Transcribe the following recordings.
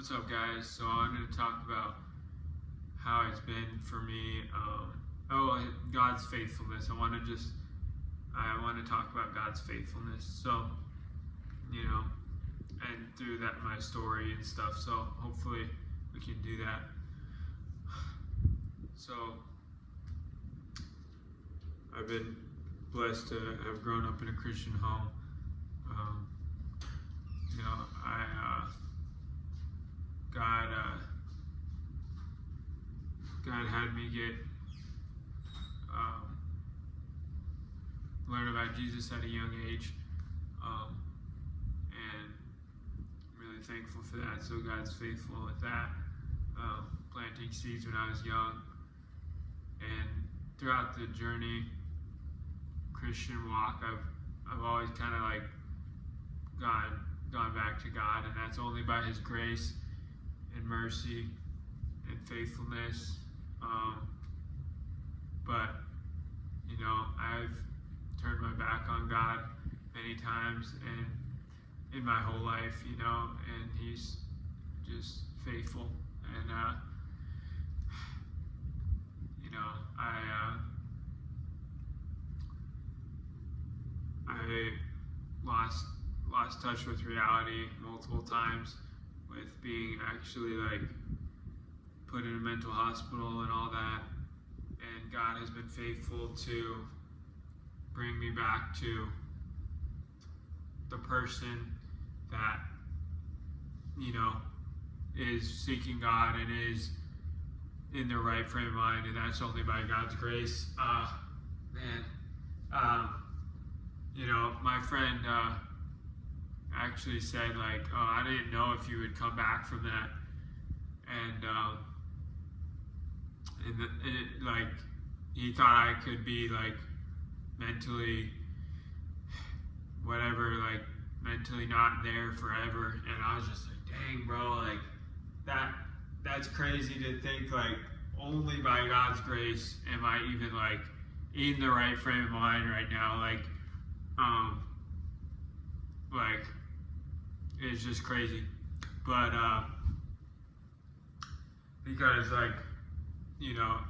What's up, guys? So I'm going to talk about how it's been for me. God's faithfulness. I want to talk about God's faithfulness. So, and through that, my story and stuff. So hopefully we can do that. So I've been blessed to have grown up in a Christian home. God had me learn about Jesus at a young age, and I'm really thankful for that. So God's faithful with that, planting seeds when I was young, and throughout the journey, Christian walk, I've always kind of like gone back to God, and that's only by His grace and mercy and faithfulness. But I've turned my back on God many times, and in my whole life, and He's just faithful. And I lost touch with reality multiple times, with being actually like put in a mental hospital and all that. And God has been faithful to bring me back to the person that is seeking God and is in the right frame of mind, and that's only by God's grace. My friend actually said, like, "Oh, I didn't know if you would come back from that," and he thought I could be like mentally mentally not there forever. And I was just like, dang, bro, like that's crazy to think, like, only by God's grace am I even like in the right frame of mind right now. Like it's just crazy. But because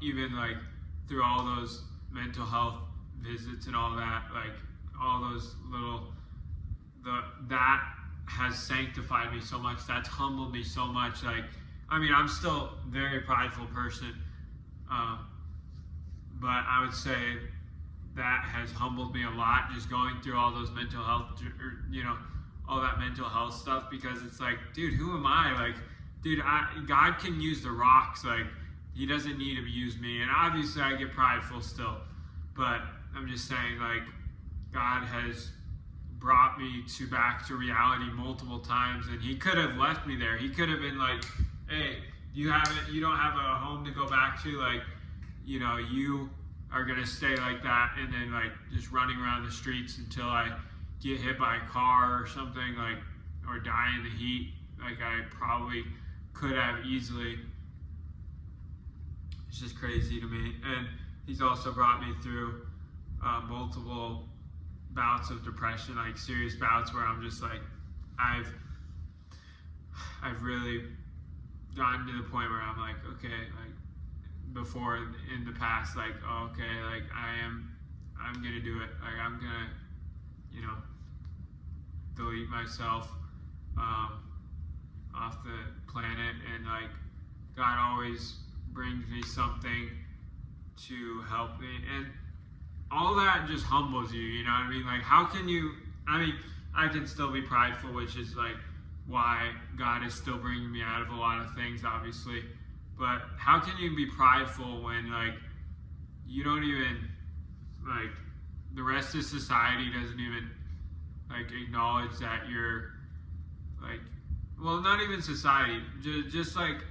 even like through all those mental health visits and all that, like all those that has sanctified me so much. That's humbled me so much. I'm still a very prideful person, but I would say that has humbled me a lot, just going through all those mental health, all that mental health stuff, because it's like, dude, who am I? Like, dude, God can use the rocks. Like, He doesn't need to use me. And obviously I get prideful still, but I'm just saying, like, God has brought me back to reality multiple times, and He could have left me there. He could have been like, hey, you don't have a home to go back to, like, you are gonna stay like that, and then like just running around the streets until I get hit by a car or something, like, or die in the heat, like I probably could have easily. It's just crazy to me. And He's also brought me through multiple bouts of depression, like serious bouts where I'm just like, I've really gotten to the point where I'm like, okay, like before in the past, like, oh, okay, like I'm gonna do it. Like I'm gonna, delete myself off the planet, and like God always brings me something to help me, and all that just humbles you, you know what I mean? Like, how can you, I can still be prideful, which is like why God is still bringing me out of a lot of things, obviously, but how can you be prideful when, like, you don't even, like, the rest of society doesn't even, like, acknowledge that you're, like, well, not even society, just like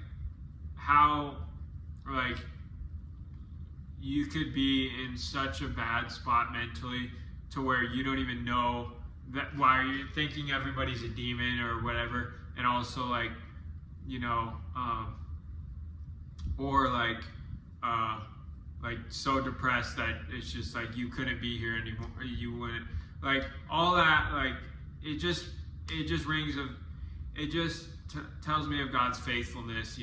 how, like, you could be in such a bad spot mentally to where you don't even know that why you're thinking everybody's a demon or whatever, and also like, or like so depressed that it's just like you couldn't be here anymore, you wouldn't, like all that, like it just rings of, it just tells me of God's faithfulness,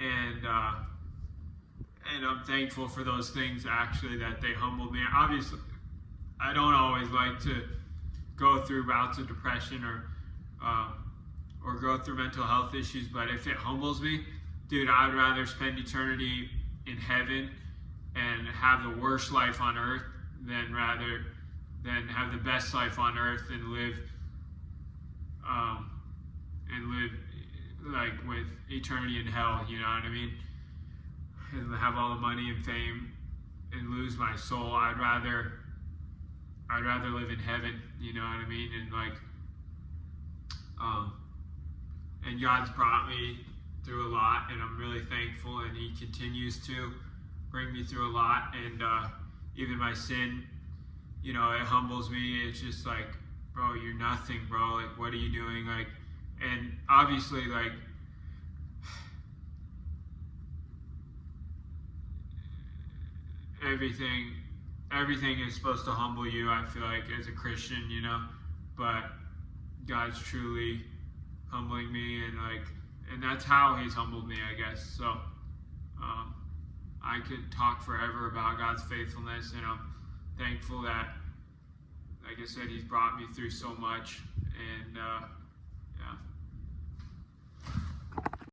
and I'm thankful for those things actually that they humbled me. Obviously, I don't always like to go through bouts of depression or go through mental health issues, but if it humbles me, dude, I'd rather spend eternity in heaven and have the worst life on earth than have the best life on earth and live like with eternity in hell. You know what I mean? And have all the money and fame and lose my soul. I'd rather live in heaven. You know what I mean? And God's brought me through a lot, and I'm really thankful, and He continues to bring me through a lot. And even my sin, it humbles me. It's just like, bro, you're nothing, bro. Like, what are you doing? Like, and obviously, like, everything is supposed to humble you, I feel like, as a Christian, but God's truly humbling me, and that's how He's humbled me, I guess. So I could talk forever about God's faithfulness, and I'm thankful that, like I said, He's brought me through so much, and yeah.